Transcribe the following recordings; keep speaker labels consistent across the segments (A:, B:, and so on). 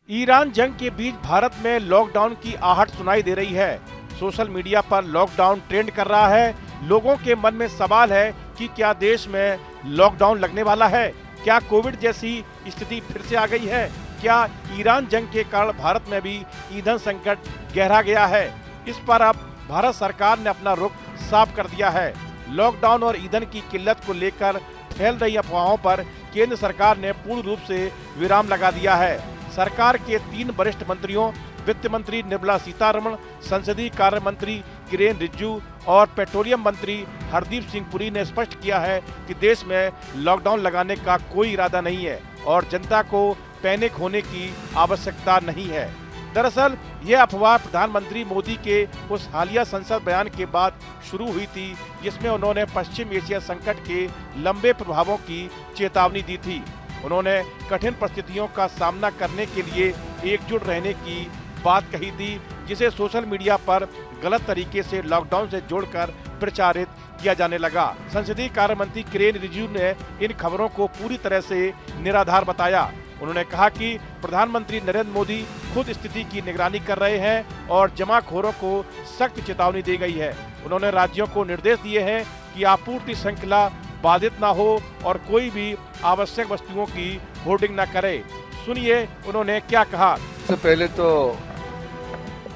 A: Iran जंग के बीच भारत में लॉकडाउन की आहट सुनाई दे रही है। सोशल मीडिया पर लॉकडाउन ट्रेंड कर रहा है। लोगों के मन में सवाल है कि क्या देश में लॉकडाउन लगने वाला है? क्या कोविड जैसी स्थिति फिर से आ गई है? क्या ईरान जंग के कारण भारत में भी ईंधन संकट गहरा गया है? इस पर अब भारत सरकार ने अपना रुख साफ कर दिया है। लॉकडाउन और ईंधन की किल्लत को लेकर फैल रही अफवाहों पर केंद्र सरकार ने पूर्ण रूप से विराम लगा दिया है। सरकार के 3 वरिष्ठ मंत्रियों वित्त मंत्री निर्मला सीतारमण, संसदीय कार्य मंत्री किरेन रिजिजू और पेट्रोलियम मंत्री हरदीप सिंह पुरी ने स्पष्ट किया है कि देश में लॉकडाउन लगाने का कोई इरादा नहीं है और जनता को पैनिक होने की आवश्यकता नहीं है। दरअसल यह अफवाह प्रधानमंत्री मोदी के उस हालिया संसद बयान के बाद शुरू हुई थी जिसमें उन्होंने पश्चिम एशिया संकट के लंबे प्रभावों की चेतावनी दी थी। उन्होंने कठिन परिस्थितियों का सामना करने के लिए एकजुट रहने की बात कही थी, जिसे सोशल मीडिया पर गलत तरीके से लॉकडाउन से जोड़कर प्रचारित किया जाने लगा। संसदीय कार्य मंत्री किरेन रिजिजू ने इन खबरों को पूरी तरह से निराधार बताया। उन्होंने कहा कि प्रधानमंत्री नरेंद्र मोदी खुद स्थिति की निगरानी कर रहे हैं और जमाखोरों को सख्त चेतावनी दी गई है। उन्होंने राज्यों को निर्देश दिए हैं कि आपूर्ति श्रृंखला बाधित न हो और कोई भी आवश्यक वस्तुओं की होर्डिंग न करे। सुनिए उन्होंने क्या कहा।
B: सबसे पहले तो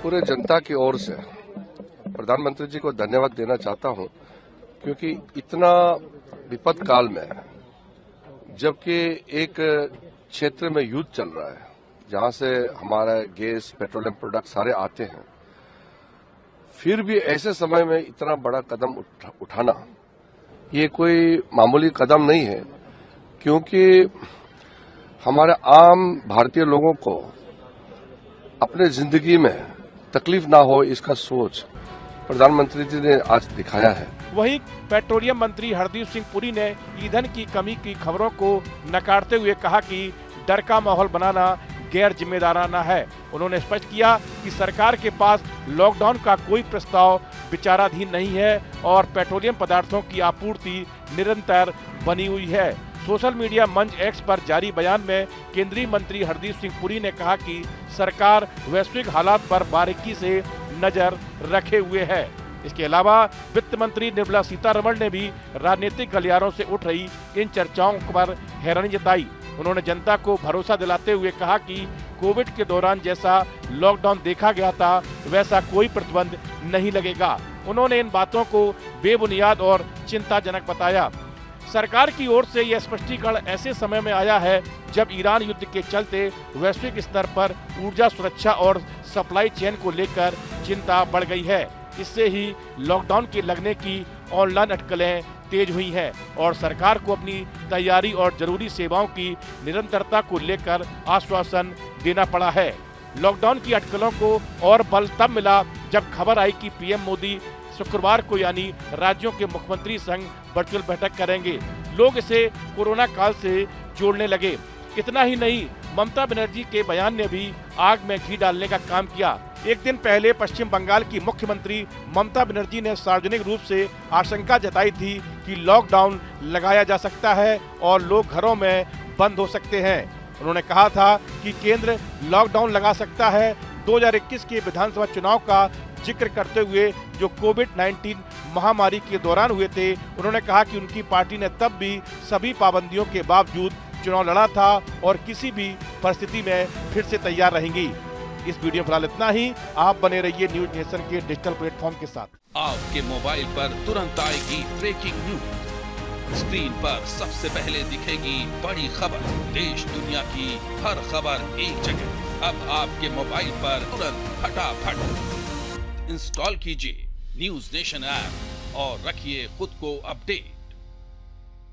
B: पूरे जनता की ओर से प्रधानमंत्री जी को धन्यवाद देना चाहता हूं, क्योंकि इतना विपद काल में जबकि एक क्षेत्र में युद्ध चल रहा है जहां से हमारा गैस पेट्रोलियम प्रोडक्ट सारे आते हैं, फिर भी ऐसे समय में इतना बड़ा कदम उठाना ये कोई मामूली कदम नहीं है, क्योंकि हमारे आम भारतीय लोगों को अपने जिंदगी में तकलीफ ना हो इसका सोच प्रधानमंत्री जी ने आज दिखाया है।
A: वहीं पेट्रोलियम मंत्री हरदीप सिंह पुरी ने ईंधन की कमी की खबरों को नकारते हुए कहा कि डर का माहौल बनाना गैर जिम्मेदाराना है। उन्होंने स्पष्ट किया कि सरकार के पास लॉकडाउन का कोई प्रस्ताव विचाराधीन नहीं है और पेट्रोलियम पदार्थों की आपूर्ति निरंतर बनी हुई है। सोशल मीडिया मंच एक्स पर जारी बयान में केंद्रीय मंत्री हरदीप सिंह पुरी ने कहा कि सरकार वैश्विक हालात पर बारीकी से नजर रखे हुए है। इसके अलावा वित्त मंत्री निर्मला सीतारमण ने भी राजनीतिक गलियारों से उठ रही इन चर्चाओं पर हैरानी जताई। उन्होंने जनता को भरोसा दिलाते हुए कहा कि कोविड के दौरान जैसा लॉकडाउन देखा गया था वैसा कोई प्रतिबंध नहीं लगेगा। उन्होंने इन बातों को बेबुनियाद और चिंताजनक बताया। सरकार की ओर से यह स्पष्टीकरण ऐसे समय में आया है जब ईरान युद्ध के चलते वैश्विक स्तर पर ऊर्जा सुरक्षा और सप्लाई चेन को लेकर चिंता बढ़ गई है। इससे ही लॉकडाउन के लगने की ऑनलाइन अटकलें तेज हुई हैं और सरकार को अपनी तैयारी और जरूरी सेवाओं की निरंतरता को लेकर आश्वासन देना पड़ा है। लॉकडाउन की अटकलों को और बल तब मिला जब खबर आई कि पीएम मोदी शुक्रवार को यानी राज्यों के मुख्यमंत्री संग वर्चुअल बैठक करेंगे। लोग इसे कोरोना काल से जोड़ने लगे। इतना ही नहीं, ममता बनर्जी के बयान ने भी आग में घी डालने का काम किया। एक दिन पहले पश्चिम बंगाल की मुख्यमंत्री ममता बनर्जी ने सार्वजनिक रूप से आशंका जताई थी कि लॉकडाउन लगाया जा सकता है और लोग घरों में बंद हो सकते हैं। उन्होंने कहा था कि केंद्र लॉकडाउन लगा सकता है। 2021 के विधानसभा चुनाव का जिक्र करते हुए जो कोविड-19 महामारी के दौरान हुए थे, उन्होंने कहा कि उनकी पार्टी ने तब भी सभी पाबंदियों के बावजूद चुनाव लड़ा था और किसी भी परिस्थिति में फिर से तैयार रहेंगी। इस वीडियो फिलहाल इतना ही। आप बने रहिए न्यूज नेशन के डिजिटल प्लेटफॉर्म के साथ।
C: आपके मोबाइल पर तुरंत आएगी ब्रेकिंग न्यूज। स्क्रीन पर सबसे पहले दिखेगी बड़ी खबर। देश दुनिया की हर खबर एक जगह। अब आपके मोबाइल पर तुरंत फटाफट इंस्टॉल कीजिए न्यूज नेशन ऐप और रखिए खुद को अपडेट।